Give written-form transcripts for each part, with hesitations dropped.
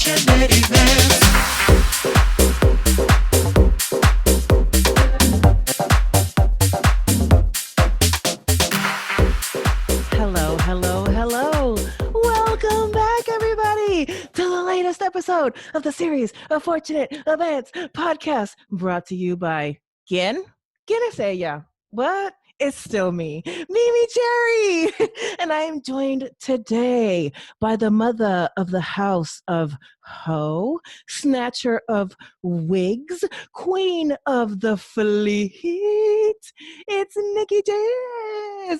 unfortunate events. Hello, hello, hello. Welcome back, everybody, to the latest episode of the series Unfortunate Events podcast brought to you by ¿Quién? ¿Quién es ella? What? It's still me, MeMeCherry. And I am joined today by the mother of the house of Ho, snatcher of wigs, queen of the fleet. It's Nicki Jizz.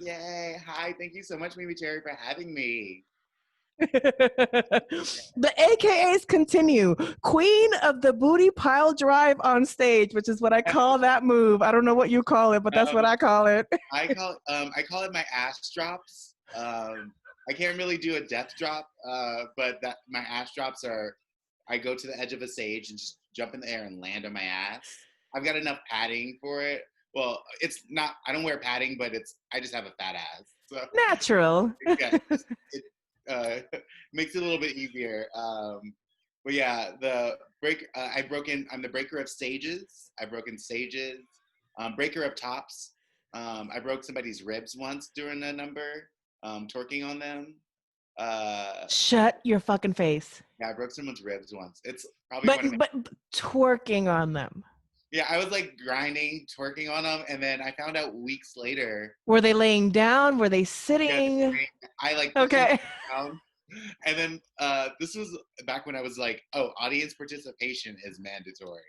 Yay. Hi. Thank you so much, MeMeCherry, for having me. The AKAs continue. Queen of the booty pile drive on stage, which is what I call that move. I don't know what you call it, but that's what I call it. I call it my ass drops. I can't really do a death drop, but that my ass drops are I go to the edge of a stage and just jump in the air and land on my ass. I've got enough padding for it. Well, it's not. I don't wear padding, but I just have a fat ass. So Natural. yeah, it makes it a little bit easier. But yeah, the break. I'm the breaker of stages. I've broken stages. Breaker of tops. I broke somebody's ribs once during a number, twerking on them. Shut your fucking face. Yeah, I broke someone's ribs once. It's probably but twerking on them. Yeah, I was like grinding, twerking on them, and then I found out weeks later. Were they laying down? Were they sitting? Yeah, I like okay. Down, and then this was back when I was like, oh, audience participation is mandatory.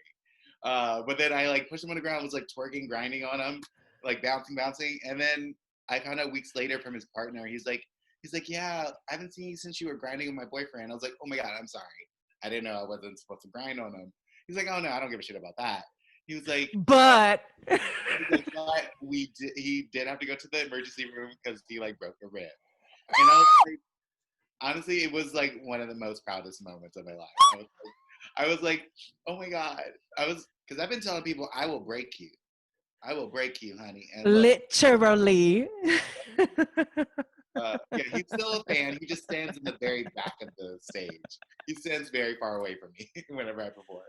But then I like pushed him on the ground, was like twerking, grinding on him, like bouncing, and then I found out weeks later from his partner. He's like, yeah, I haven't seen you since you were grinding with my boyfriend. I was like, oh my god, I'm sorry, I didn't know I wasn't supposed to grind on him. He's like, oh no, I don't give a shit about that. He was like, but he did have to go to the emergency room because he like broke a rib. And I was like, honestly, it was like one of the most proudest moments of my life. I was like, oh my god. Because I've been telling people, I will break you, honey. And literally. Yeah, he's still a fan. He just stands in the very back of the stage. He stands very far away from me whenever I perform.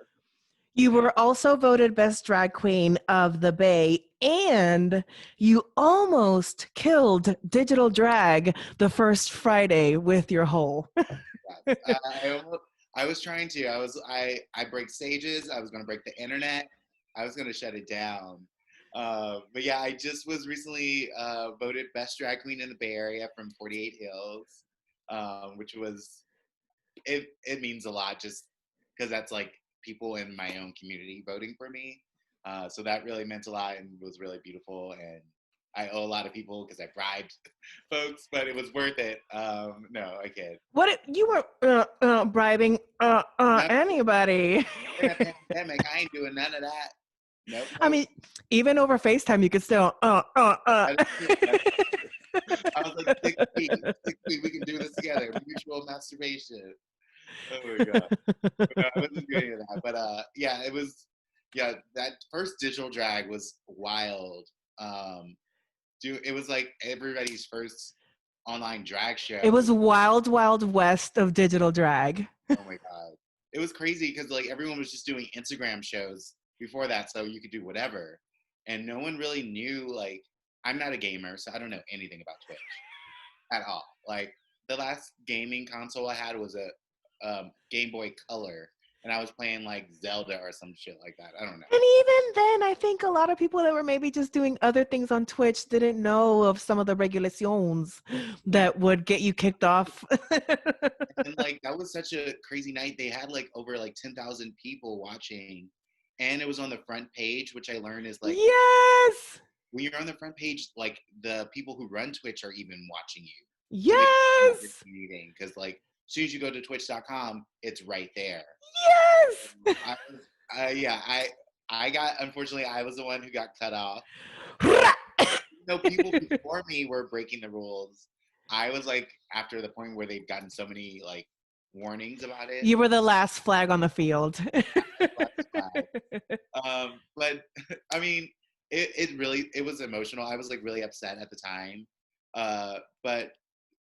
You were also voted Best Drag Queen of the Bay, and you almost killed digital drag the first Friday with your hole. I was trying to. I break stages. I was going to break the internet. I was going to shut it down. But yeah, I just was recently voted Best Drag Queen in the Bay Area from 48 Hills, which was, it means a lot just because that's like people in my own community voting for me. So that really meant a lot and was really beautiful. And I owe a lot of people because I bribed folks, but it was worth it. No, I can't. What you were bribing anybody? Pandemic, I ain't doing none of that. Nope. I mean, even over FaceTime, you could still I was like, 6 feet, we can do this together. Mutual masturbation. Oh my god. No, I wasn't doing any of that. But yeah, it was, that first digital drag was wild. It was like everybody's first online drag show. It was wild, wild west of digital drag. Oh my god. It was crazy because like everyone was just doing Instagram shows before that, so you could do whatever. And no one really knew, like, I'm not a gamer, so I don't know anything about Twitch at all. Like, the last gaming console I had was a Game Boy Color, and I was playing like Zelda or some shit like that. I don't know. And even then, I think a lot of people that were maybe just doing other things on Twitch didn't know of some of the regulations that would get you kicked off. And like that was such a crazy night. They had like over like 10,000 people watching, and it was on the front page, which I learned is like, yes, when you're on the front page, like the people who run Twitch are even watching you. Yes, because like as soon as you go to twitch.com, it's right there. Yes. I got, unfortunately, I was the one who got cut off. No, people before me were breaking the rules. I was like, after the point where they've gotten so many like warnings about it. You were the last flag on the field. But I mean, it was emotional. I was like really upset at the time. But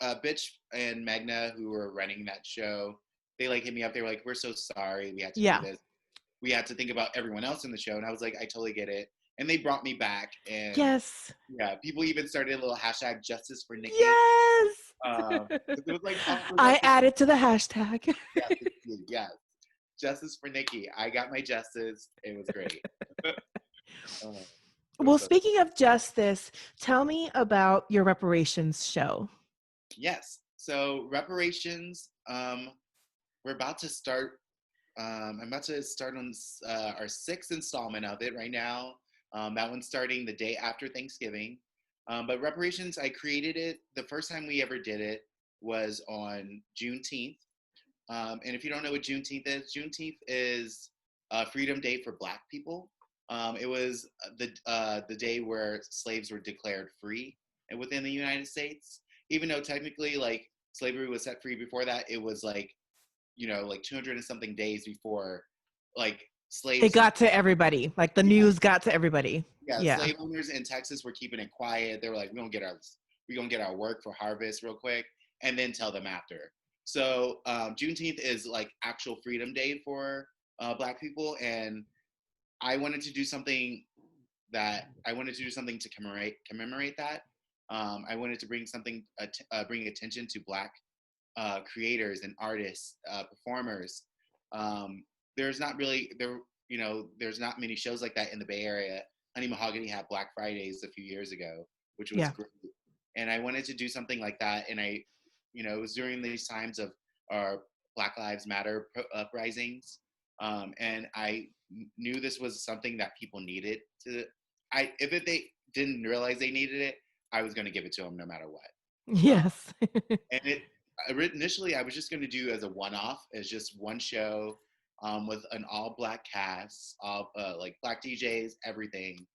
Bitch and Magna, who were running that show, they like hit me up. They were like, "We're so sorry, we had to do Yeah. this. We had to think about everyone else in the show." And I was like, "I totally get it." And they brought me back, and Yes. yeah, people even started a little hashtag Justice for Nicki. Yes. 'Cause it was like, oh, it was I actually, added to the hashtag. yeah, thank you, yes, Justice for Nicki. I got my justice. It was great. It was Well, so speaking of justice, tell me about your reparations show. yes. So reparations. We're about to start. I'm about to start on our sixth installment of it right now. That one's starting the day after Thanksgiving. But reparations, I created it. The first time we ever did it was on Juneteenth. And if you don't know what Juneteenth is Freedom Day for Black people. It was the day where slaves were declared free within the United States. Even though technically, like slavery was set free before that, it was like like 200 and something days before, like It slaves. got to everybody. Like the Yeah, news got to everybody. yeah, Yeah. slave owners in Texas were keeping it quiet. They were like, we gonna get our work for harvest real quick, and then tell them after. So Juneteenth is like actual Freedom Day for Black people, and I wanted to do something to commemorate that. I wanted to bring attention to Black creators and artists, performers. There's not really there's not many shows like that in the Bay Area. Honey Mahogany had Black Fridays a few years ago, which was Yeah. great, and I wanted to do something like that. And it was during these times of our Black Lives Matter uprisings, and I knew this was something that people needed to. If they didn't realize they needed it, I was going to give it to them no matter what. Yes. And initially I was just going to do as a one-off, as just one show, with an all-Black cast, all like Black DJs, everything,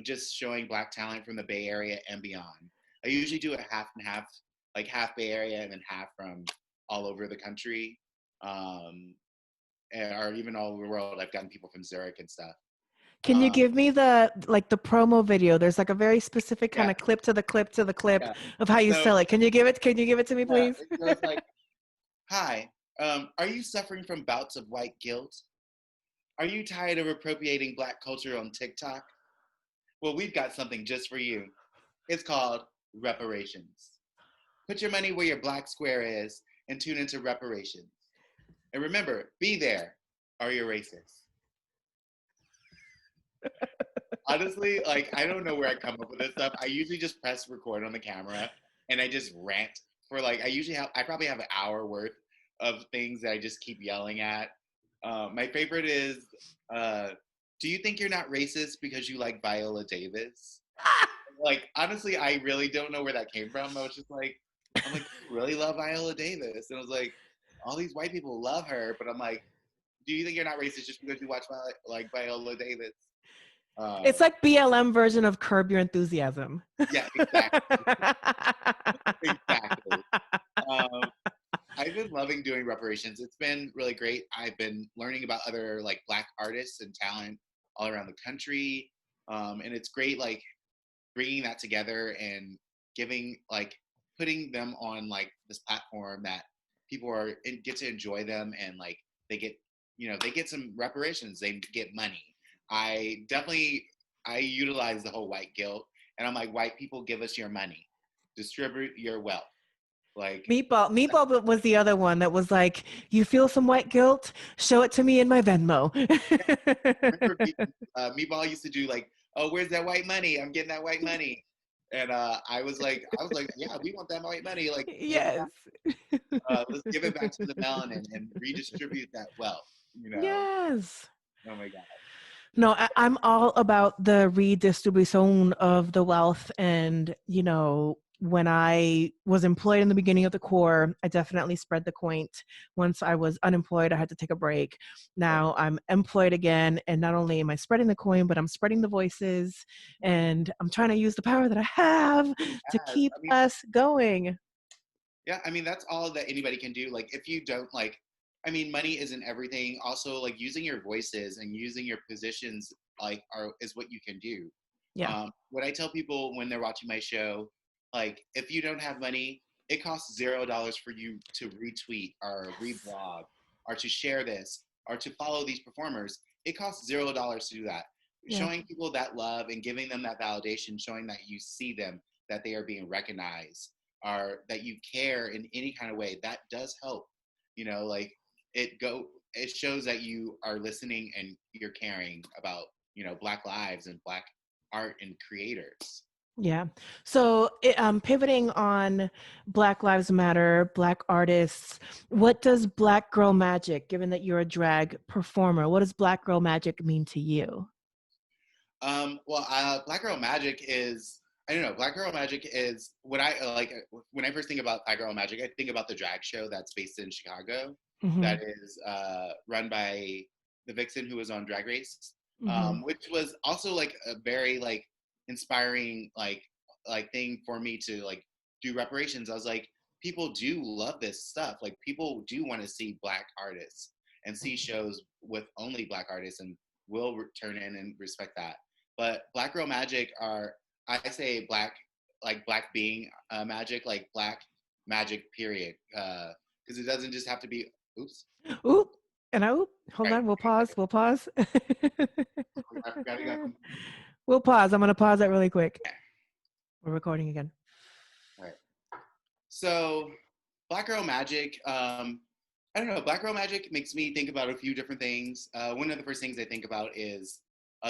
just showing Black talent from the Bay Area and beyond. I usually do a half and half, like half Bay Area and then half from all over the country, or even all over the world. I've gotten people from Zurich and stuff. Can you give me the promo video? There's like a very specific kind Yeah, of clip to the clip to the clip yeah. of how you So sell it. Can you give it to me, yeah, please? it goes like, "Hi, are you suffering from bouts of white guilt? Are you tired of appropriating Black culture on TikTok? Well, we've got something just for you. It's called Reparations. Put your money where your Black square is and tune into Reparations. And remember, be there, or you're racist." Honestly, like, I don't know where I come up with this stuff. I usually just press record on the camera and I just rant for like, I probably have an hour worth of things that I just keep yelling at. My favorite is, do you think you're not racist because you like Viola Davis? Like, honestly, I really don't know where that came from. I'm like, you really love Viola Davis? And I was like, all these white people love her, but I'm like, do you think you're not racist just because you watch Viola Davis? It's like BLM version of Curb Your Enthusiasm. Yeah, exactly. Exactly. Um, I've been loving doing reparations. It's been really great. I've been learning about other like Black artists and talent all around the country, and it's great like bringing that together and putting them on like this platform that people get to enjoy them, and like they get some reparations. They get money. I utilize the whole white guilt, and I'm like, white people, give us your money, distribute your wealth. Like, Meatball was the other one that was like, you feel some white guilt? Show it to me in my Venmo. remember, Meatball used to do like, oh, where's that white money? I'm getting that white money, and I was like, yeah, we want that white money. Like, Yes. let's give it back to the melanin and redistribute that wealth. Yes. Oh my god. No, I'm all about the redistribution of the wealth. And, when I was employed in the beginning of the Corps, I definitely spread the coin. Once I was unemployed, I had to take a break. Now I'm employed again. And not only am I spreading the coin, but I'm spreading the voices. And I'm trying to use the power that I have to Yes, keep us going. yeah, I mean, that's all that anybody can do. Like, if you don't money isn't everything. Also, like using your voices and using your positions is what you can do. Yeah. What I tell people when they're watching my show, like if you don't have money, it costs $0 for you to retweet or Yes. reblog or to share this or to follow these performers. It costs $0 to do that. Yeah. Showing people that love and giving them that validation, showing that you see them, that they are being recognized, or that you care in any kind of way, that does help. Like it shows that you are listening and you're caring about, Black lives and Black art and creators. Yeah. So, pivoting on Black Lives Matter, Black artists, what does Black Girl Magic, given that you're a drag performer, what does Black Girl Magic mean to you? Well, Black Girl Magic is, I don't know. Black Girl Magic is what I like. When I first think about Black Girl Magic, I think about the drag show that's based in Chicago, Mm-hmm. that is run by the Vixen who was on Drag Race, Mm-hmm. which was also like a very like inspiring like thing for me to like do reparations. I was like, people do love this stuff. Like people do want to see Black artists and see shows with only Black artists, and will turn in and respect that. But Black Girl Magic are, I say Black, like Black being magic, like Black magic period. Because it doesn't just have to be, oops. Oop. And oop. Hold Right. on. We'll pause. We'll pause. I forgot again. We'll pause. I'm going to pause that really quick. We're recording again. All right. So Black Girl Magic, I don't know. Black Girl Magic makes me think about a few different things. One of the first things I think about is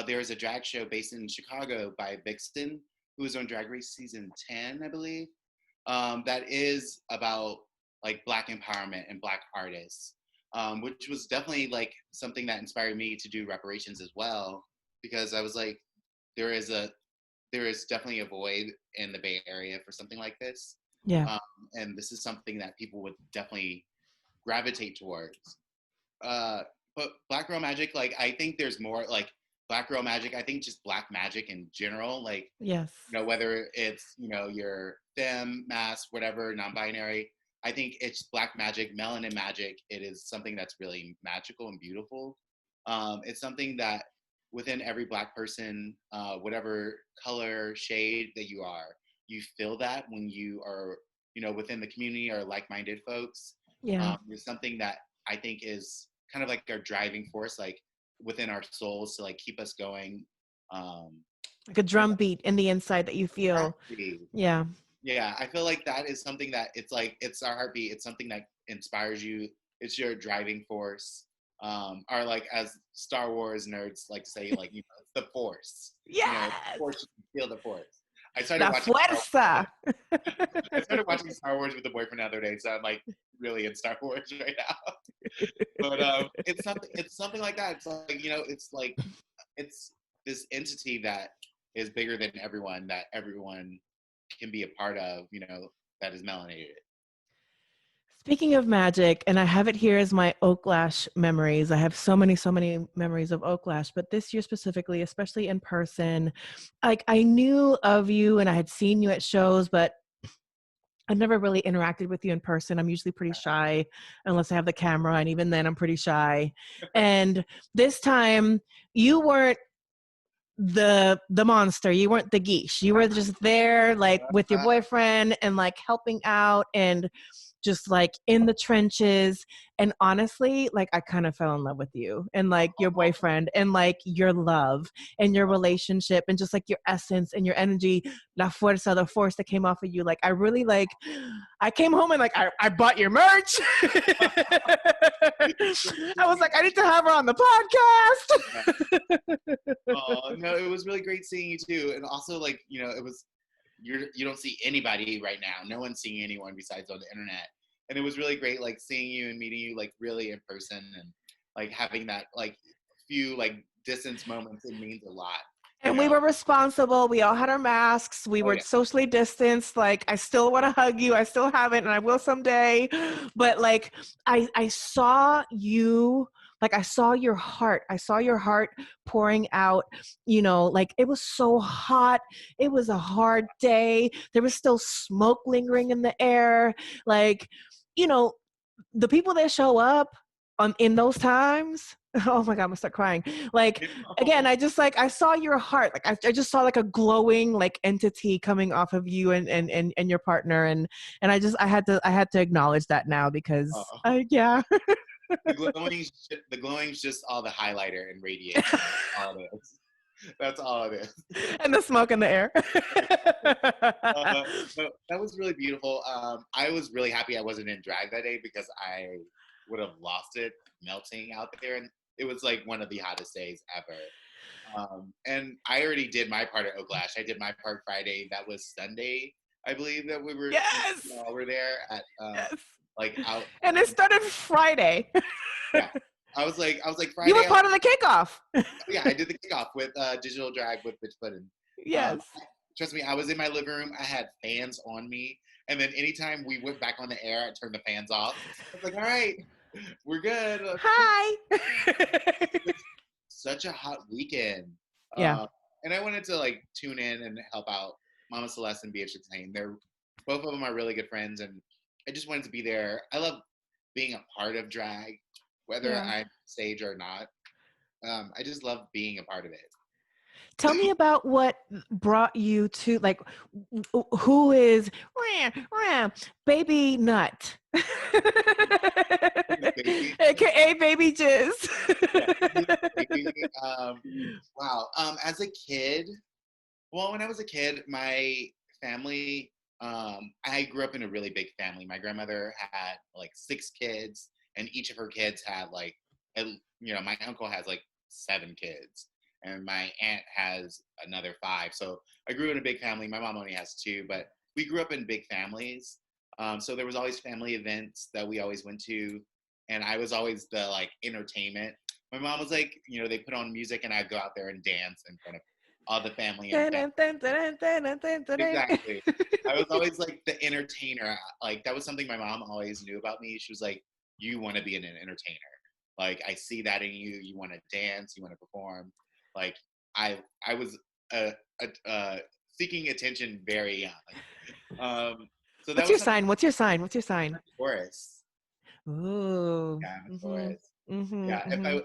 there is a drag show based in Chicago by Vixen, who was on Drag Race season 10, I believe, that is about like Black empowerment and Black artists, which was definitely like something that inspired me to do reparations as well, because I was like, there is definitely a void in the Bay Area for something like this. Yeah. Um, and this is something that people would definitely gravitate towards. Uh, but Black Girl Magic, like I think there's more like Black Girl Magic. I think just Black magic in general, like Yes. whether it's your femme, mass, whatever, non-binary. I think it's Black magic, melanin magic. It is something that's really magical and beautiful. It's something that within every Black person, whatever color, shade that you are, you feel that when you are, within the community or like-minded folks. Yeah. There's something that I think is kind of like our driving force, like within our souls to like keep us going. Like a drum beat in the inside that you feel. Exactly. Yeah. Yeah, I feel like that is something that it's like it's our heartbeat. It's something that inspires you. It's your driving force. Or like as Star Wars nerds like to say, like it's the Force. Yes. The Force, you feel the Force. I started La watching. fuerza. I started watching Star Wars with a boyfriend the other day, so I'm like really in Star Wars right now. But it's something like that. It's like it's like it's this entity that is bigger than everyone, that everyone can be a part of, that is melanated. Speaking of magic, and I have it here as my Oaklash memories. I have so many memories of Oaklash, but this year specifically, especially in person, like I knew of you and I had seen you at shows, but I've never really interacted with you in person. I'm usually pretty shy unless I have the camera, and even then I'm pretty shy. And this time you weren't the monster, you weren't the geesh, you were just there like with your boyfriend and like helping out and just like in the trenches. And honestly, like I kind of fell in love with you and like your boyfriend and like your love and your relationship and just like your essence and your energy, la fuerza, the force that came off of you. Like I really like, I came home and like I bought your merch. I was like, I need to have her on the podcast. Oh no, it was really great seeing you too, and also like it was you don't see anybody right now. No one's seeing anyone besides on the internet, and it was really great like seeing you and meeting you like really in person, and like having that like few like distance moments. It means a lot. And we were responsible. We all had our masks. We were socially distanced. Like, I still want to hug you. I still haven't, and I will someday. But like, I saw you, like I saw your heart. I saw your heart pouring out, like it was so hot. It was a hard day. There was still smoke lingering in the air. Like, the people that show up in those times, Oh my God, I'm gonna start crying. Like, You again, know? I saw your heart. Like, I just saw like a glowing like entity coming off of you and your partner. I had to acknowledge that now because Uh, yeah. the glowing's just all the highlighter and radiation. All it is. That's all it is. And the smoke in the air. But that was really beautiful. I was really happy I wasn't in drag that day because I would have lost it melting out there, and it was like one of the hottest days ever. And I already did my part at Oaklash. I did my part Friday. That was Sunday, I believe that Yes. we all were there at Yes. like out. And it started Friday. Yeah, I was like You were Friday. part of the kickoff. Yeah, I did the kickoff with digital drag with Bitch Puddin. Um, Yes. Trust me, I was in my living room. I had fans on me, and then anytime we went back on the air, I turned the fans off. I was like, "All right, we're good." Hi. It was such a hot weekend, Yeah. and I wanted to like tune in and help out Mama Celeste and Beatrix Hain. They're both of them are really good friends, and I just wanted to be there. I love being a part of drag, whether Yeah. I'm stage or not. I just love being a part of it. Tell me about what brought you to like who is Baby Nut, Baby. aka Baby Yeah, Jizz. baby. Wow. As a kid, well, when I was a kid, my family, I grew up in a really big family. My grandmother had like 6 kids, and each of her kids had like, my uncle has like 7 kids, and my aunt has another 5. So I grew in a big family. My mom only has 2, but we grew up in big families. So there was always family events that we always went to, and I was always the like entertainment. My mom was like, they put on music, and I'd go out there and dance in front of all the family and friends. Exactly. I was always like the entertainer. Like that was something my mom always knew about me. She was like, "You want to be an entertainer. Like I see that in you. You want to dance. You want to perform." Like I was uh, seeking attention very young. So that What's was your something. sign? What's your sign? What's your sign? Taurus. Ooh. Yeah, I'm a Mhm. Taurus. Mhm. Yeah, if Mhm. I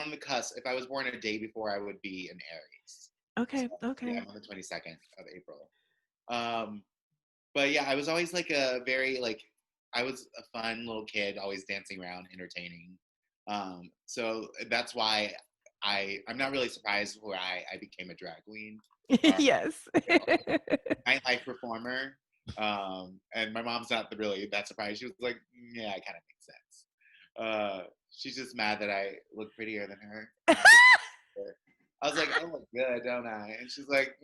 on the cusp, if I was born a day before, I would be an Aries. So Okay. yeah, Okay. I'm on the 22nd of April. Um, but yeah, I was always like a very like I was a fun little kid, always dancing around, entertaining. So that's why I'm not really surprised where I became a drag queen. Uh, Yes. you know, nightlife performer. And my mom's not really that surprised. She was like, yeah, it kind of makes sense. She's just mad that I look prettier than her. I was like, I look good, don't I? And she's like,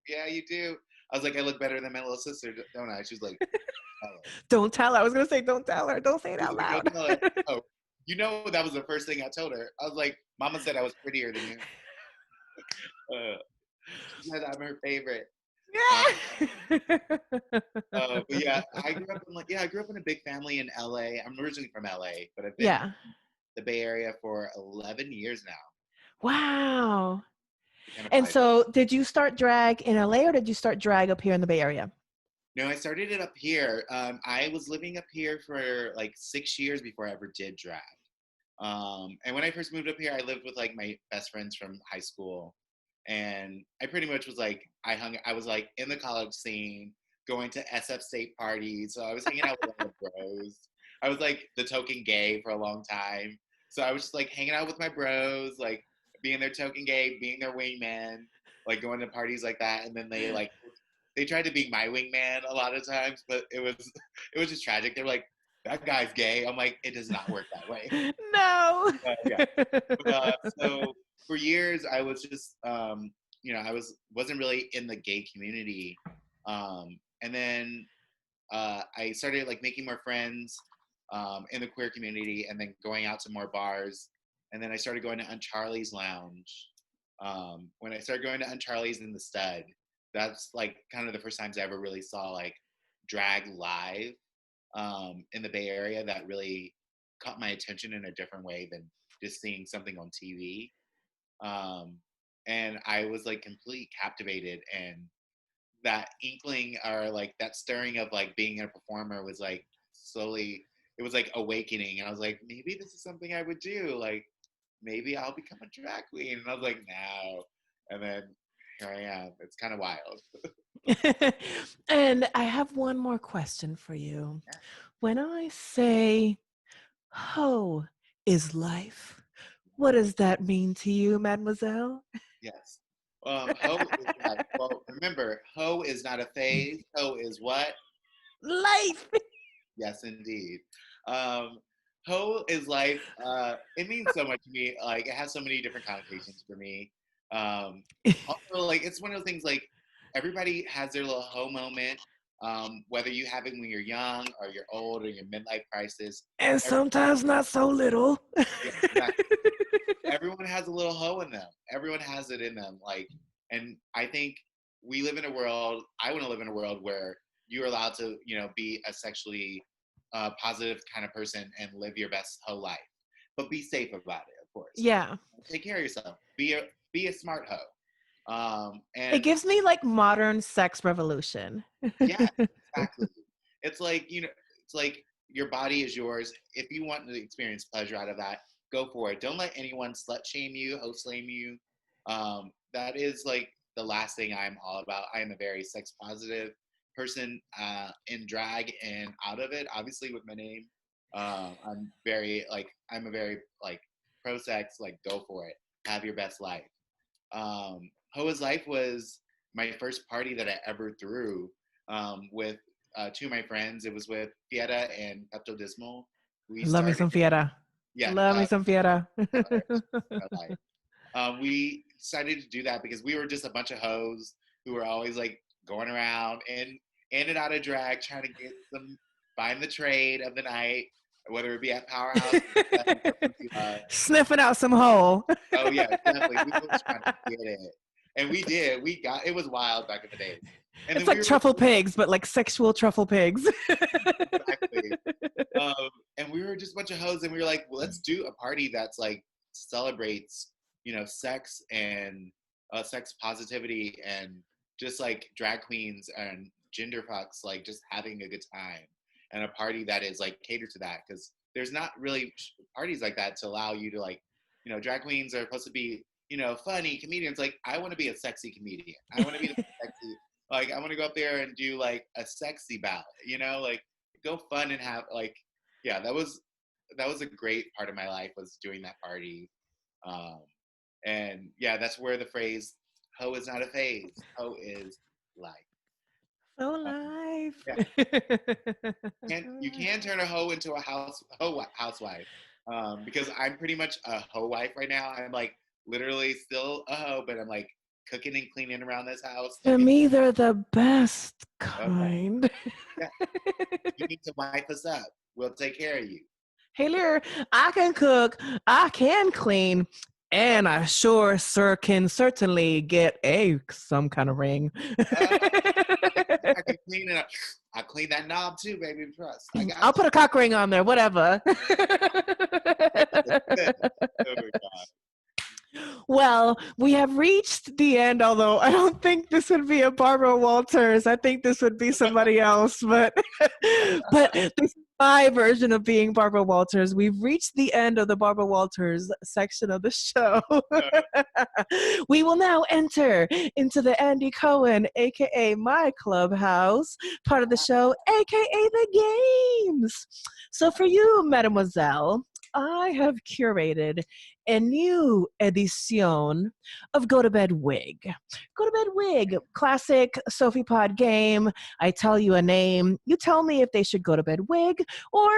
yeah, you do. I was like, I look better than my little sister, don't I? She's like, oh. Don't tell her. I was gonna say, don't tell her. Don't say it She's out like, don't loud. tell her. Oh, that was the first thing I told her. I was like, Mama said I was prettier than you. Uh, she said I'm her favorite. Uh, but yeah, I grew up in a big family in LA. I'm originally from LA, but I've been in Yeah. the Bay Area for 11 years now. Wow. Became a And private. so, did you start drag in LA or did you start drag up here in the Bay Area? No, I started it up here. I was living up here for like 6 years before I ever did drag. And when I first moved up here, I lived with like my best friends from high school, and I pretty much was like I was like in the college scene, going to SF state parties. So I was hanging out with all the bros. I was like the token gay for a long time. So I was just like hanging out with my bros, like being their token gay, being their wingman, like going to parties like that. And then they tried to be my wingman a lot of times, but it was just tragic. They're like, that guy's gay. I'm like, it does not work that way. No. Yeah. So for years, I was just, I wasn't really in the gay community, and then I started like making more friends in the queer community, and then going out to more bars, and then I started going to Uncharlie's Lounge. When I started going to Uncharlie's in the Stud, that's like kind of the first times I ever really saw like drag live in the Bay Area that really caught my attention in a different way than just seeing something on TV. Um, and I was like completely captivated, and that inkling or like that stirring of like being a performer was like slowly, it was like awakening, and I was like, maybe this is something I would do. Like maybe I'll become a drag queen. And I was like, no. And then here I am. It's kind of wild. And I have one more question for you. Yeah. When I say, "Ho is life," what does that mean to you, mademoiselle? Yes. Ho is like, well, remember, ho is not a phase. Ho is what? Life. Yes, indeed. Um, ho is life. It means so much to me. Like, it has so many different connotations for me. Also, like, it's one of those things, like, everybody has their little ho moment. Whether you have it when you're young or you're old or your midlife crisis. And Every, sometimes not so little. yeah, exactly. Everyone has a little hoe in them. Everyone has it in them. Like, and I think we live in a world. I want to live in a world where you're allowed to, be a sexually positive kind of person and live your best hoe life, but be safe about it, of course. Yeah. Take care of yourself. Be a smart hoe. It And gives me like modern sex revolution. yeah, exactly. It's like, it's like your body is yours. If you want to experience pleasure out of that, go for it. Don't let anyone slut shame you, host shame you. That is like the last thing I'm all about. I am a very sex positive person in drag and out of it, obviously with my name. I'm a very like pro sex, like go for it. Have your best life. Hoa's Life was my first party that I ever threw with two of my friends. It was with Fietta and Pepto Dismal. We Love me started, some fiera. yeah, Love me some fiera. life. We decided to do that because we were just a bunch of hoes who were always like going around and in and out of drag, trying to get find the trade of the night, whether it be at Powerhouse. Sniffing out some hole. Oh yeah, definitely. We were trying to get it, and we did. We got it was wild back in the days. And It's then we like were truffle pigs, but like sexual truffle pigs. exactly. And we were just a bunch of hoes, and we were like, well, let's do a party that's like celebrates, sex and sex positivity and just like drag queens and gender fucks, like just having a good time, and a party that is like catered to that because there's not really parties like that to allow you to like, drag queens are supposed to be, funny comedians. Like I want to be a sexy comedian. I want to be the sexy. Like I want to go up there and do like a sexy ballad, like go fun and have like, yeah, that was a great part of my life was doing that party. Um, and yeah, that's where the phrase "hoe is not a phase, hoe is life." So Um, life. yeah, you can turn a hoe into a housewife, because I'm pretty much a hoe wife right now. I'm like literally still a hoe, but I'm like cooking and cleaning around this house. To me, they're the best Okay, kind. yeah, you need to wife us up. We'll take care of you. Hey, Lear, I can cook, I can clean, Oh, and I sure, sir, can certainly get some kind of ring. I can clean it up. I clean that knob too, baby. Trust. I got I'll put a cock ring on there, whatever. you. Oh my god. Well, we have reached the end, although I don't think this would be a Barbara Walters. I think this would be somebody else, but but this is my version of being Barbara Walters. We've reached the end of the Barbara Walters section of the show. We will now enter into the Andy Cohen, aka my clubhouse, part of the show, aka the games. So for you, mademoiselle, I have curated a new edition of Go to Bed Wig. Go to Bed Wig, classic Sophie Pod game. I tell you a name, you tell me if they should go to bed wig or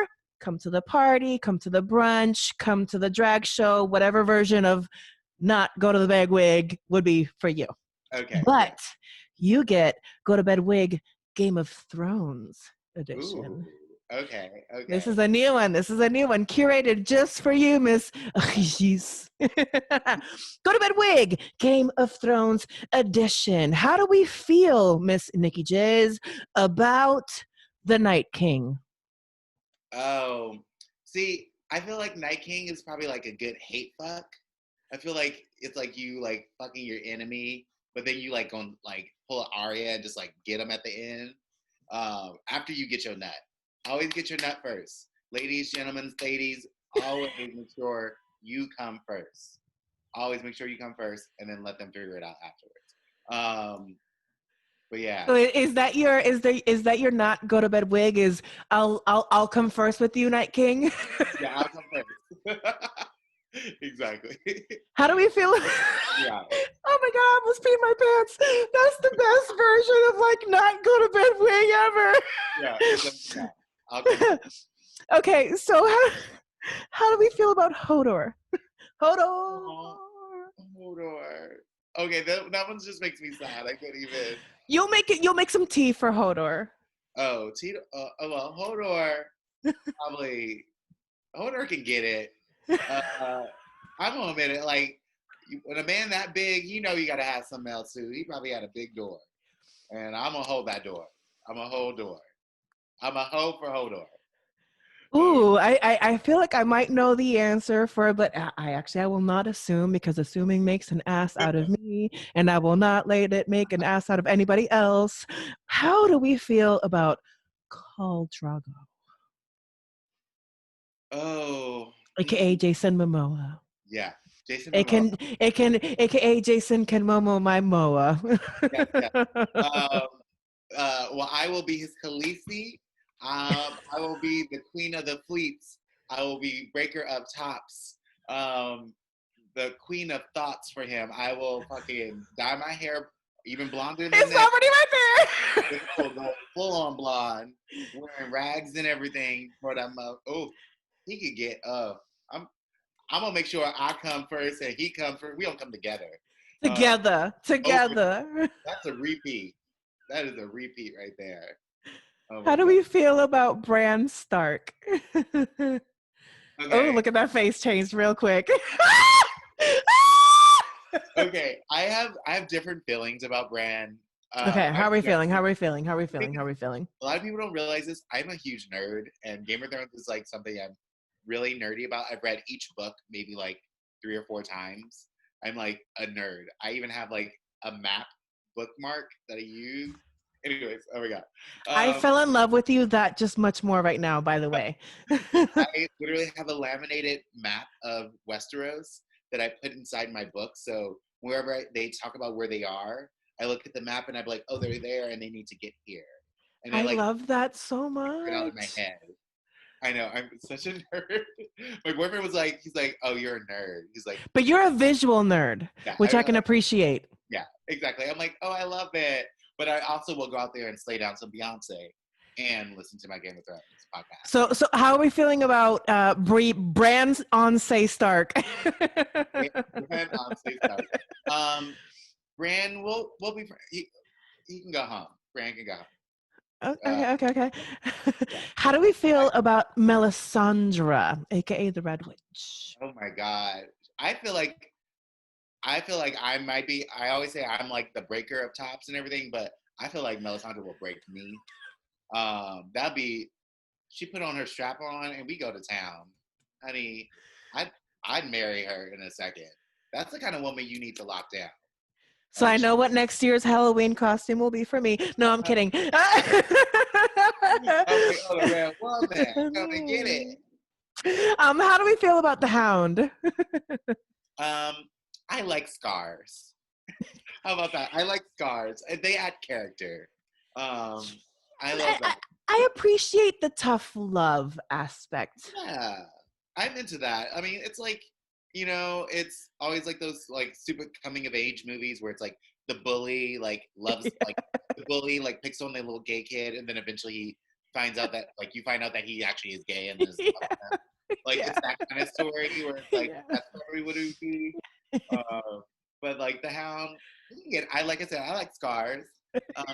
come to the party, come to the brunch, come to the drag show, whatever version of not go to the bed wig would be for you. Okay. Yeah. But you get Go to Bed Wig Game of Thrones edition. Ooh. Okay. This Okay. is a new one. This is a new one curated just for you, Miss Haus. Go to Bed Wig, Game of Thrones edition. How do we feel, Miss Nicki Jizz, about the Night King? Oh, see, I feel like Night King is probably like a good hate fuck. I feel like it's like you like fucking your enemy, but then you like go and like pull an Arya and just like get them at the end. After you get your nut, always get your nut first, ladies, gentlemen, ladies. Always make sure you come first. Always make sure you come first, and then let them figure it out afterwards. But yeah, So is that your not go to bed wig? Is I'll come first with you, Night King? yeah, I'll come first. Exactly. How do we feel? Yeah, Oh my god, I almost peed my pants. That's the best version of like not go to bed wig ever. yeah, exactly. Yeah, I'll come first. Okay, so how do we feel about Hodor? Hodor. Oh, Hodor. Okay, that one just makes me sad. I can't even. You'll make some tea for Hodor. Oh, Tito. Well, Hodor probably. Hodor can get it. I'm gonna admit it. Like when a man that big, you know, you gotta have something else too. He probably had a big door, and I'm gonna hold that door. I'm a hold door. I'm a hoe for Hodor. Ooh, I feel like I might know the answer for, but I will not assume because assuming makes an ass out of me, and I will not let it make an ass out of anybody else. How do we feel about Khal Drogo, Oh, aka Jason Momoa? yeah, Jason It Momoa. can, aka Jason can Momo my Moa. Yeah, yeah. Um, well, I will be his Khaleesi. I will be the queen of the fleets. I will be breaker of tops. Um, the queen of thoughts for him. I will fucking dye my hair even blonder than It's that. already right It will go full on blonde, wearing rags and everything for them. Oh, he could get. I'm. I'm gonna make sure I come first and he come first. We don't come together. Uh, there. oh, Together. that's a repeat. That is a repeat right there. Oh How my do god. we feel about Bran Stark? Oh, Okay. look at that face change real quick. Okay. I have different feelings about Bran. Okay, I how are we yeah, feeling? How are we feeling? How are we I think feeling? How are we feeling? a lot of people don't realize this. I'm a huge nerd, and Game of Thrones is like something I'm really nerdy about. I've read each book maybe like 3 or 4 times. I'm like a nerd. I even have like a map bookmark that I use. Anyways, oh my god. I Um, fell in love with you that just much more right now, by the way. I literally have a laminated map of Westeros that I put inside my book. So wherever they talk about where they are, I look at the map and I'm like, oh, they're there and they need to get here. And I I like love that so it out of my much. head. I know, I'm such a nerd. My boyfriend was like, he's like, oh, you're a nerd. He's like, But you're a visual nerd, yeah, which I can appreciate. yeah, exactly. I'm like, oh, I love it. But I also will go out there and slay down some Beyonce and listen to my Game of Thrones podcast. So how are we feeling about Bran's on Say Stark? Brand on Stay Stark. Um, Brand will be. He can go home. Brand can go home. Okay. Yeah. How do we I, feel about Melisandre, aka the Red Witch? oh my god. I feel like I might be. I always say I'm like the breaker of tops and everything, but I feel like Melisandre will break me. That'd be. She put on her strap on and we go to town, honey. I'd I'd marry her in a second. That's the kind of woman you need to lock down. So Like, I know what next year's Halloween costume will be for me. No, I'm kidding. I'm like, oh, the red woman, come and get it. How do we feel about the Hound? Um, I like scars. How about that? I like scars. They add character. Um, I love that. I appreciate the tough love aspect. Yeah, I'm into that. I mean, it's like, it's always like those like super coming of age movies where it's like the bully like loves like the bully like picks on the little gay kid and then eventually he finds out that like you find out that he actually is gay and is Yeah. like Yeah. it's that kind of story where it's like Yeah. that's probably what it would be. But like the Hound, I like I said, I like scars.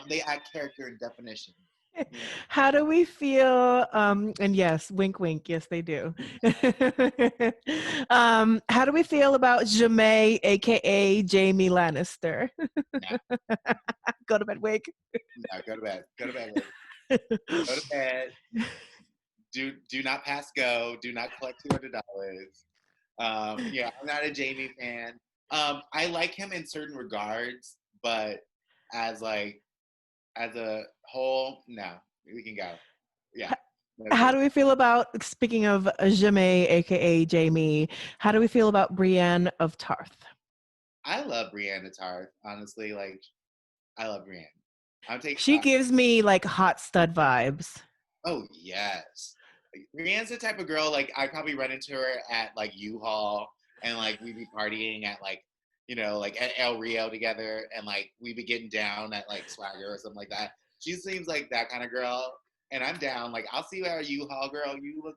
They add character and definition. You know? How do we feel? And yes, wink, wink. Yes, they do. How do we feel about Jamae, aka Jamie Lannister? Yeah, Go to bed, wig. yeah, go to bed. Go to bed. Go to bed. Do not pass go. Do not collect $200. Yeah, I'm not a Jamie fan. I like him in certain regards, but as like as a whole, no, we can go. Yeah. No How do shade. we feel about, speaking of Jamie, aka Jamie, how do we feel about Brienne of Tarth? I love Brianna Tarth, honestly. Like, I love Brienne. I'm taking. She gives me like hot stud vibes. Oh yes, like, Brienne's the type of girl like I probably run into her at like U-Haul and like we'd be partying at like like at El Rio together and like we'd be getting down at like Swagger or something like that. She seems like that kind of girl, and I'm down. Like I'll see you at a U-Haul, girl. You look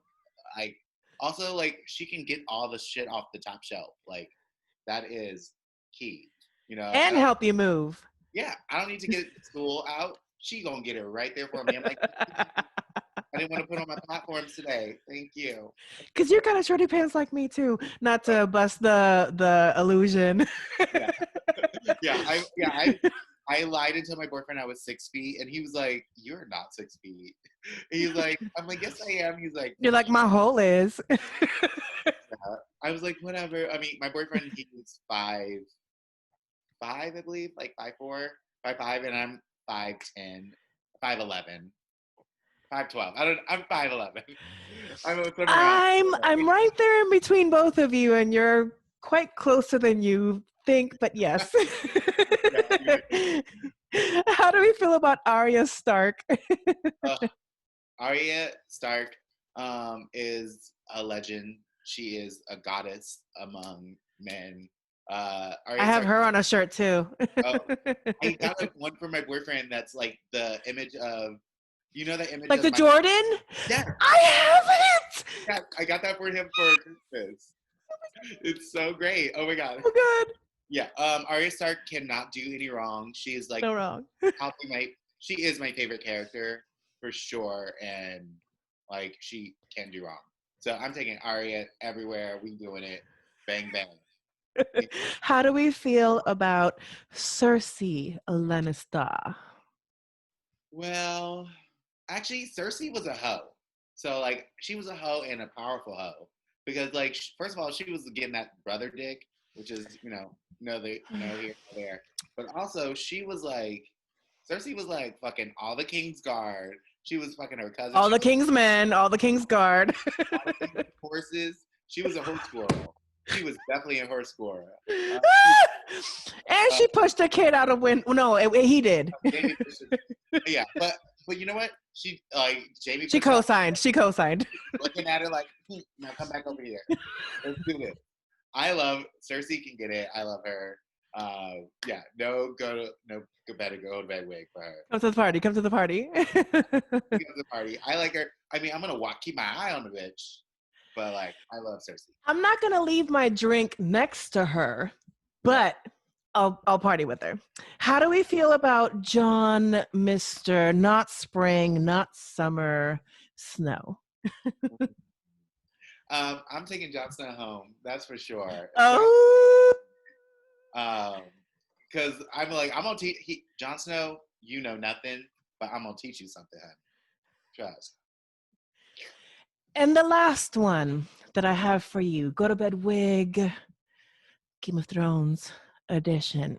like also like she can get all the shit off the top shelf. Like that is key. I And don't. help you move. Yeah, I don't need to get school out. She gonna get it right there for me. I'm like, I didn't want to put on my platforms today. Thank you. Because you're kind of shorty pants like me too. Not Oh, to bust the illusion. yeah, I lied and told my boyfriend I was 6 feet, and he was like, "You're not 6 feet." He's like, "I'm like, yes, I am." He's like, You're like, my hole is. yeah. I was like, whatever. I mean, my boyfriend, he's 5'5", I believe, like 5'4", 5'5", and I'm 5'10", 5'11", 5'12". I'm 5'11". I'm somewhere around I'm right there in between both of you, and you're quite closer than you think, but yes. there. How do we feel about Arya Stark? Arya Stark is a legend. She is a goddess among men. I Arya have Stark. her on a shirt too. Oh, I got one for my boyfriend. That's like the image of, the image Like of the my. Jordan? Yeah, I have it! yeah. I got that for him for Christmas. It's so great. Oh my god. Oh, good. Yeah. Arya Stark cannot do any wrong. She's like No wrong. probably she is my favorite character for sure, and like she can do wrong. So I'm taking Arya everywhere. We doing it, bang bang. How do we feel about Cersei Lannister? Well, actually, Cersei was a hoe. So like she was a hoe and a powerful hoe because like first of all she was getting that brother dick, which is no here no there. But also she was like Cersei was like fucking all the King's Guard. She was fucking her cousin. All She the was King's men, all the King's guard. all the King's horses. She was a horse squirrel. She was definitely a horse squirrel. Uh, And uh, she pushed a kid out of window. No, he did. Jamie pushed yeah, but you know what? She like Jamie She pushed out co-signed. She co-signed. looking at her like, now come back over here. Let's do this. I love Cersei can get it. I love her. Yeah, better go to bed wig for her. Come to the party. Come to the party. She goes to the party. I like her. I mean, I'm gonna keep my eye on the bitch, but like, I love Cersei. I'm not gonna leave my drink next to her, but I'll party with her. How do we feel about John, Mr. Not Spring, not Summer, Snow? I'm taking Jon Snow home. That's for sure. Oh, Because I'm like, I'm gonna teach Jon Snow. You know nothing, but I'm gonna teach you something, honey. Trust. and the last one that I have for you, Go to Bed Wig, Game of Thrones edition.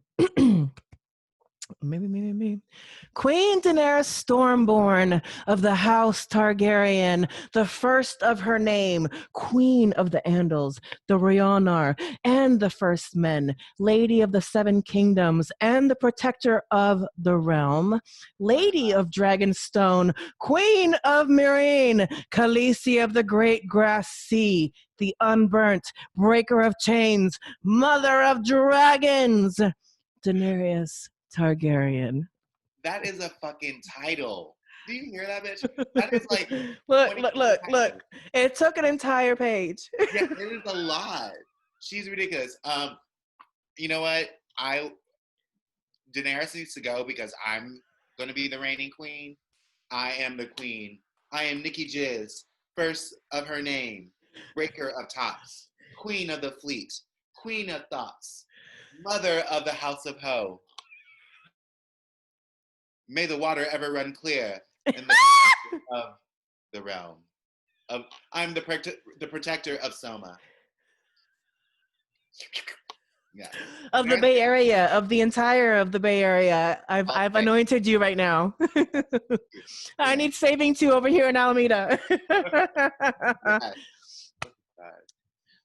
Maybe. Queen Daenerys Stormborn of the House Targaryen, the first of her name, Queen of the Andals, the Rhaenyra, and the First Men, Lady of the Seven Kingdoms, and the Protector of the Realm, Lady of Dragonstone, Queen of Meereen, Khaleesi of the Great Grass Sea, the Unburnt, Breaker of Chains, Mother of Dragons, Daenerys Targaryen. That is a fucking title. Do you hear that, bitch? That is like Look. It took an entire page. Yeah, it is a lot. She's ridiculous. You know what? Daenerys needs to go because I'm gonna be the reigning queen. I am the queen. I am Nicki Jizz, first of her name, breaker of tops, queen of the fleet, queen of thoughts, mother of the house of Ho. May the water ever run clear in the of the realm. I'm the protector of Soma. Yeah. Of the Bay Area, of the entire of the Bay Area. I've anointed you right now. I need saving too over here in Alameda.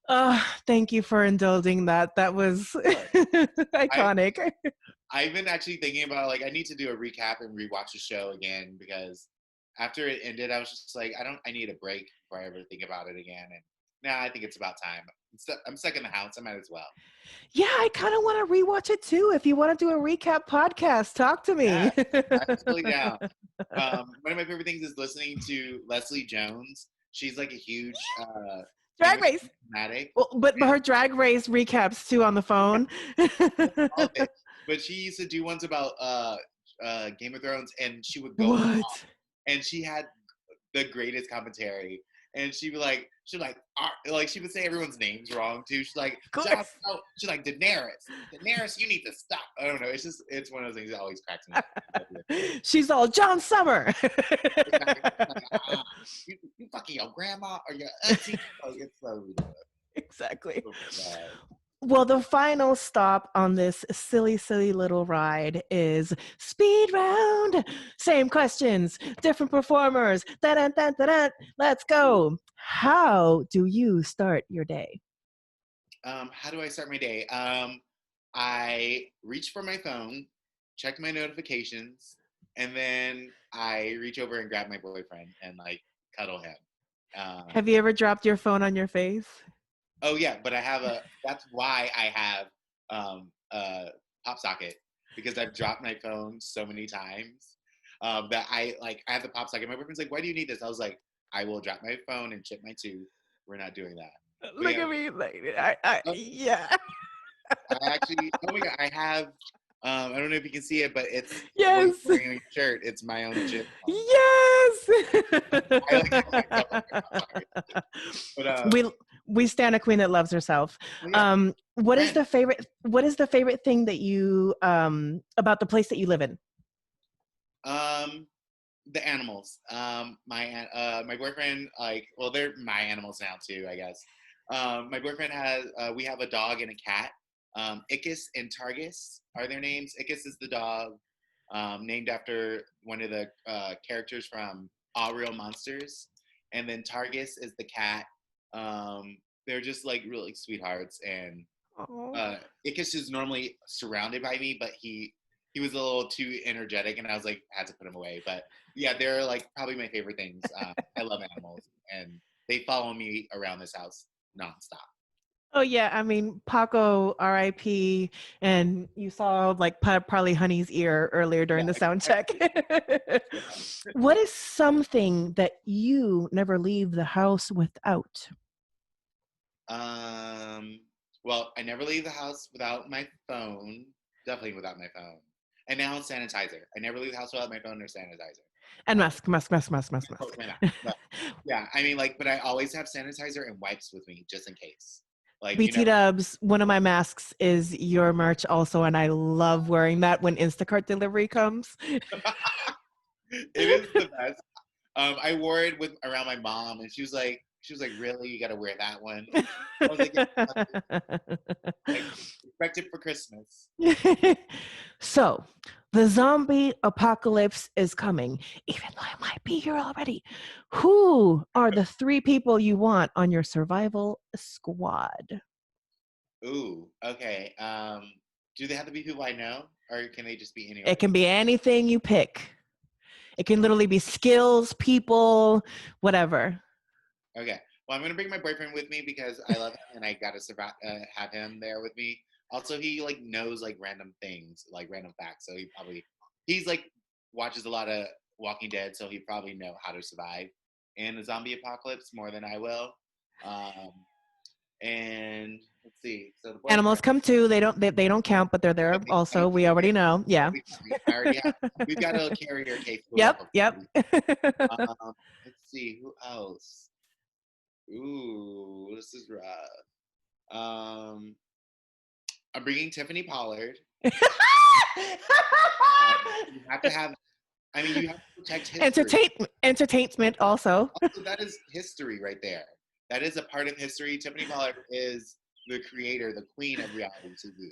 Yeah. Thank you for indulging that. That was iconic. I've been actually thinking about like I need to do a recap and rewatch the show again because after it ended, I was just like, I need a break before I ever think about it again. And now I think it's about time. I'm stuck in the house. I might as well. Yeah, I kind of want to rewatch it too. If you want to do a recap podcast, talk to me. Yeah, I'm totally down. One of my favorite things is listening to Leslie Jones. She's like a huge Drag Race fanatic. Well, but her Drag Race recaps too on the phone. All of it. But she used to do ones about Game of Thrones, and she would go off, and she had the greatest commentary. And she'd be like, she would say everyone's names wrong too. She's like, she's like Daenerys, you need to stop. I don't know. It's one of those things that always cracks me up. She's all John Summer. You fucking your grandma or your auntie. It's so ridiculous. Exactly. Well, the final stop on this silly, silly little ride is speed round. Same questions, different performers. Da-da-da-da-da. Let's go. How do you start your day? How do I start my day? I reach for my phone, check my notifications, and then I reach over and grab my boyfriend and like cuddle him. Have you ever dropped your phone on your face? Oh yeah, but that's why I have a pop socket, because I've dropped my phone so many times that I have the pop socket. My boyfriend's like, why do you need this? I was like, I will drop my phone and chip my tooth. We're not doing that. Look at me, yeah. I actually, oh my god, I have. I don't know if you can see it, but it's yes. Wearing on your shirt. It's my own gym. Yes. But, we stand a queen that loves herself. Yeah. What is the favorite thing that you about the place that you live in? The animals. My boyfriend, they're my animals now too, I guess. My boyfriend we have a dog and a cat. Ickis and Targus are their names. Ickis is the dog, named after one of the characters from All Real Monsters. And then Targus is the cat. They're just like really sweethearts. And Ickis is normally surrounded by me, but he was a little too energetic, and I was like, had to put him away. But yeah, they're like probably my favorite things. I love animals, and they follow me around this house nonstop. Oh yeah, I mean Paco, R.I.P. And you saw like probably Honey's ear earlier during the sound check. What is something that you never leave the house without? Well, I never leave the house without my phone. Definitely without my phone. And now sanitizer. I never leave the house without my phone or sanitizer. And mask. Oh, but, yeah, I mean, but I always have sanitizer and wipes with me just in case. BT Dubs, one of my masks is your merch also, and I love wearing that when Instacart delivery comes. It is the best. I wore it around my mom, and she was like, really, you got to wear that one? I was like, expect it for Christmas. So, the zombie apocalypse is coming, even though it might be here already. Who are the 3 people you want on your survival squad? Ooh, okay. Do they have to be people I know, or can they just be anyone? It can be anything you pick. It can literally be skills, people, whatever. Okay. Well, I'm gonna bring my boyfriend with me because I love him and I gotta have him there with me. Also, he knows random things, random facts. So he's watches a lot of Walking Dead, so he probably know how to survive in a zombie apocalypse more than I will. And let's see. So the animals come too. They don't count, but they're there also. We already know. Yeah. We've got a carrier case. Yep. Let's see who else. Ooh, this is rough. I'm bringing Tiffany Pollard. You have to have. I mean, you have to protect history. Entertainment also. That is history right there. That is a part of history. Tiffany Pollard is the creator, the queen of reality TV.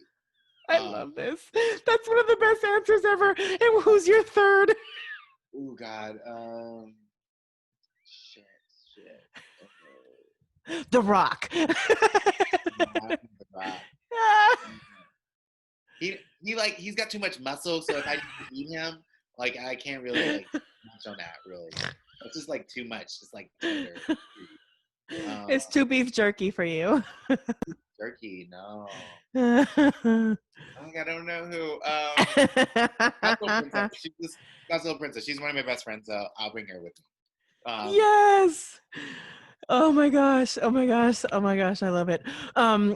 I love this. That's one of the best answers ever. And who's your third? Oh God. Shit. The Rock. Not The Rock. He's got too much muscle, so if I eat him, like I can't really like munch on that really. It's just like too much, just like tender. It's too beef jerky for you. Turkey, no. I don't know who. Gospel Princess. She's one of my best friends, so I'll bring her with me. Yes. Oh my gosh. Oh my gosh. Oh my gosh. I love it.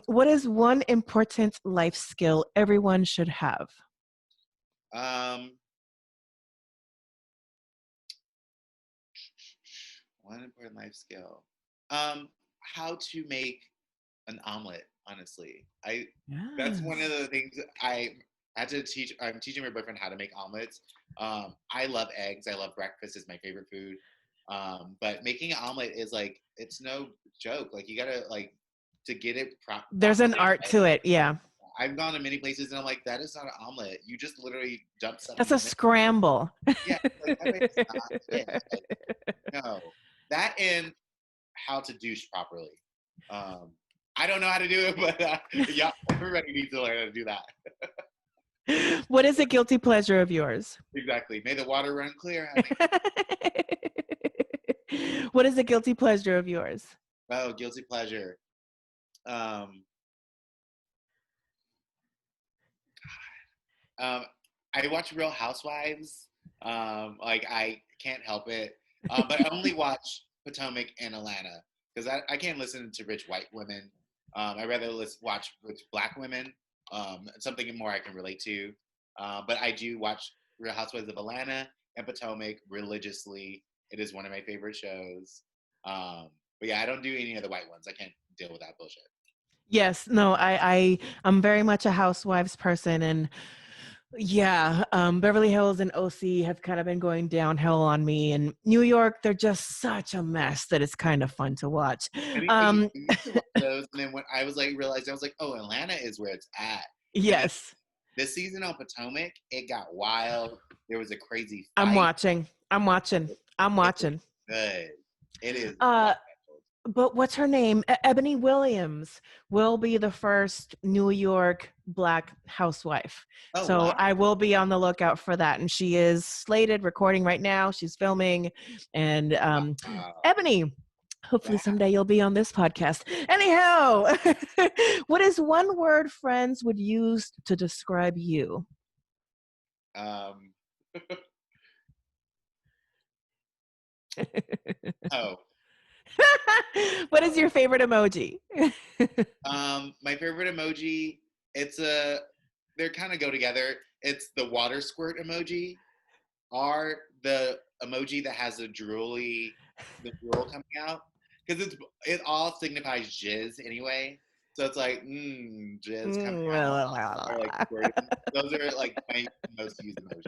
What is one important life skill everyone should have? One important life skill. How to make an omelet, honestly. That's one of the things I had to teach. I'm teaching my boyfriend how to make omelets. I love eggs. I love breakfast. Is my favorite food. But making an omelet is like, it's no joke. Like you gotta like to get it There's an art to it. Yeah. I've gone to many places and I'm like, that is not an omelet. You just literally dump something. That's a scramble. Yeah. Like, that is not it. Like, no. That and how to douche properly. I don't know how to do it, but yeah, everybody needs to learn how to do that. What is a guilty pleasure of yours? Exactly. May the water run clear. What is a guilty pleasure of yours? Oh, guilty pleasure. I watch Real Housewives. Like I can't help it. But I only watch Potomac and Atlanta because I can't listen to rich white women. I'd rather watch rich black women. Something more I can relate to. But I do watch Real Housewives of Atlanta and Potomac religiously. It is one of my favorite shows. But yeah, I don't do any of the white ones. I can't deal with that bullshit. Yes, no, I'm very much a Housewives person, and yeah, Beverly Hills and OC have kind of been going downhill on me, and New York, they're just such a mess that it's kind of fun to watch. I mean, I used to watch those, and then when I was like realized, I was like, oh, Atlanta is where it's at. Yes. This season on Potomac, it got wild. There was a crazy fight. I'm watching. Good. It is. But what's her name? Ebony Williams will be the first New York Black housewife. Oh, so wow. I will be on the lookout for that. And she is slated, recording right now. She's filming. And Ebony, hopefully someday you'll be on this podcast. Anyhow, what is one word friends would use to describe you? Oh. What is your favorite emoji? My favorite emoji, they kind of go together. It's the water squirt emoji, or the emoji that has the drool coming out, because it all signifies jizz anyway. So it's like jizz coming out. Or like squirting. Those are like my most used emojis.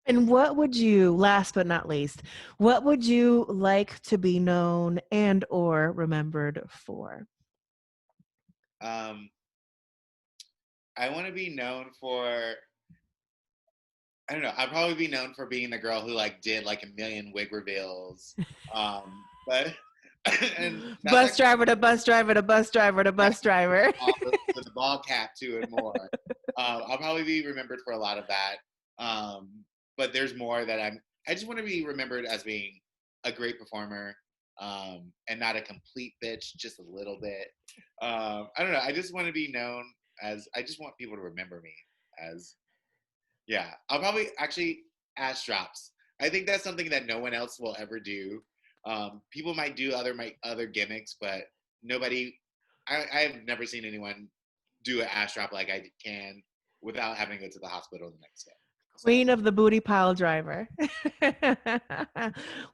And what would you, last but not least, what would you like to be known and or remembered for? I want to be known for, I don't know, I'd probably be known for being the girl who like did like a million wig reveals. But and bus driver to bus driver to bus driver to bus driver. The ball cap too and more. I'll probably be remembered for a lot of that. But there's more that I just want to be remembered as being a great performer, and not a complete bitch, just a little bit. I don't know. I just want to be known as, I just want people to remember me as, yeah. I'll probably actually ass drops. I think that's something that no one else will ever do. People might do other gimmicks, but nobody, I've never seen anyone do an ass drop like I can without having to go to the hospital the next day. Queen of the booty pile driver.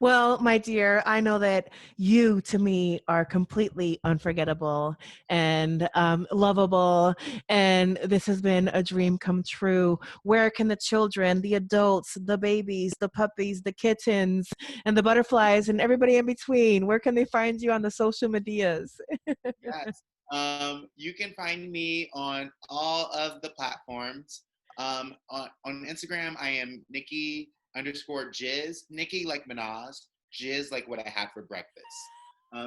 Well, my dear, I know that you, to me, are completely unforgettable and lovable. And this has been a dream come true. Where can the children, the adults, the babies, the puppies, the kittens, and the butterflies, and everybody in between, where can they find you on the social medias? Yes. You can find me on all of the platforms. On Instagram, I am Nicki_Jizz. Nicki like Minaj, Jizz like what I had for breakfast.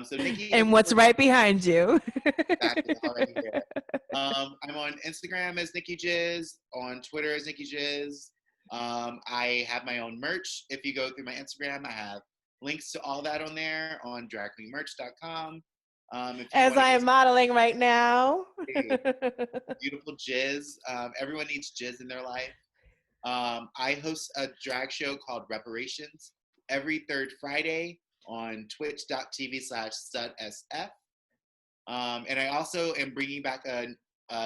So Nicki And what's right behind you? exactly already there. I'm on Instagram as Nicki Jizz, on Twitter as Nicki Jizz. I have my own merch. If you go through my Instagram, I have links to all that on there on dragqueenmerch.com. If you As want to I get am modeling right now. beautiful jizz, everyone needs jizz in their life. I host a drag show called Reparations every third Friday on twitch.tv/studsf. And I also am bringing back a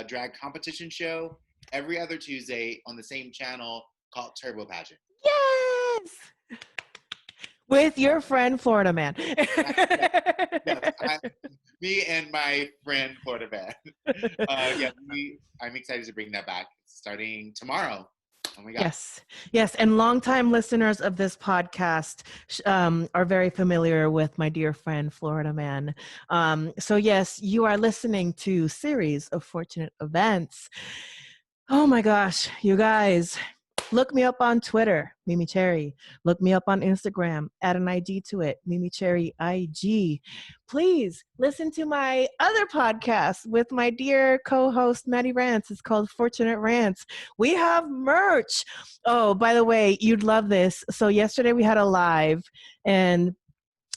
drag competition show every other Tuesday on the same channel called Turbo Pageant. Yes! With your friend Florida Man. Yes, me and my friend Florida Man. I'm excited to bring that back starting tomorrow. Oh my God. Yes. And longtime listeners of this podcast are very familiar with my dear friend Florida Man. So yes, you are listening to Series of Fortunate Events. Oh my gosh, you guys. Look me up on Twitter, MeMeCherry. Look me up on Instagram, add an ID to it, MeMeCherry IG. Please listen to my other podcast with my dear co-host, Maddie Rants. It's called Fortunate Rants. We have merch. Oh, by the way, you'd love this. So yesterday we had a live and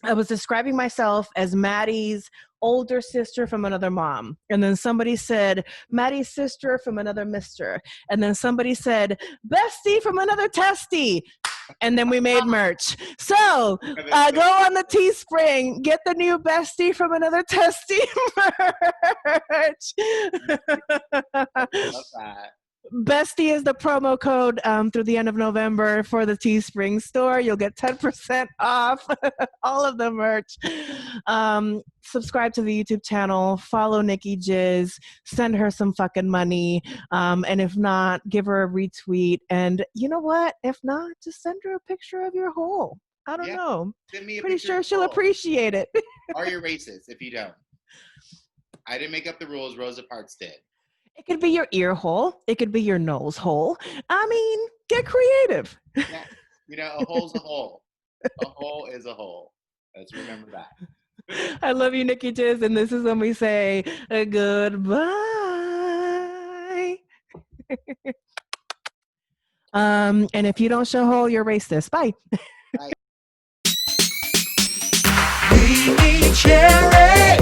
I was describing myself as Maddie's older sister from another mom. And then somebody said, Maddie's sister from another mister. And then somebody said, bestie from another testy. And then we made merch. So go on the Teespring, get the new bestie from another testy merch. I love that. Bestie is the promo code through the end of November for the Teespring store. You'll get 10% off all of the merch. Subscribe to the YouTube channel, follow Nicki Jizz, send her some fucking money. And if not, give her a retweet. And you know what? If not, just send her a picture of your hole. I don't know. Send me a Pretty picture sure of she'll your hole. appreciate it. Are you racist if you don't? I didn't make up the rules. Rosa Parks did. It could be your ear hole. It could be your nose hole. I mean, get creative. Yeah. You know, a hole's a hole. A hole is a hole. Let's remember that. I love you, Nicki Jizz, and this is when we say goodbye. And if you don't show hole, you're racist. Bye. Bye. MeMeCherry.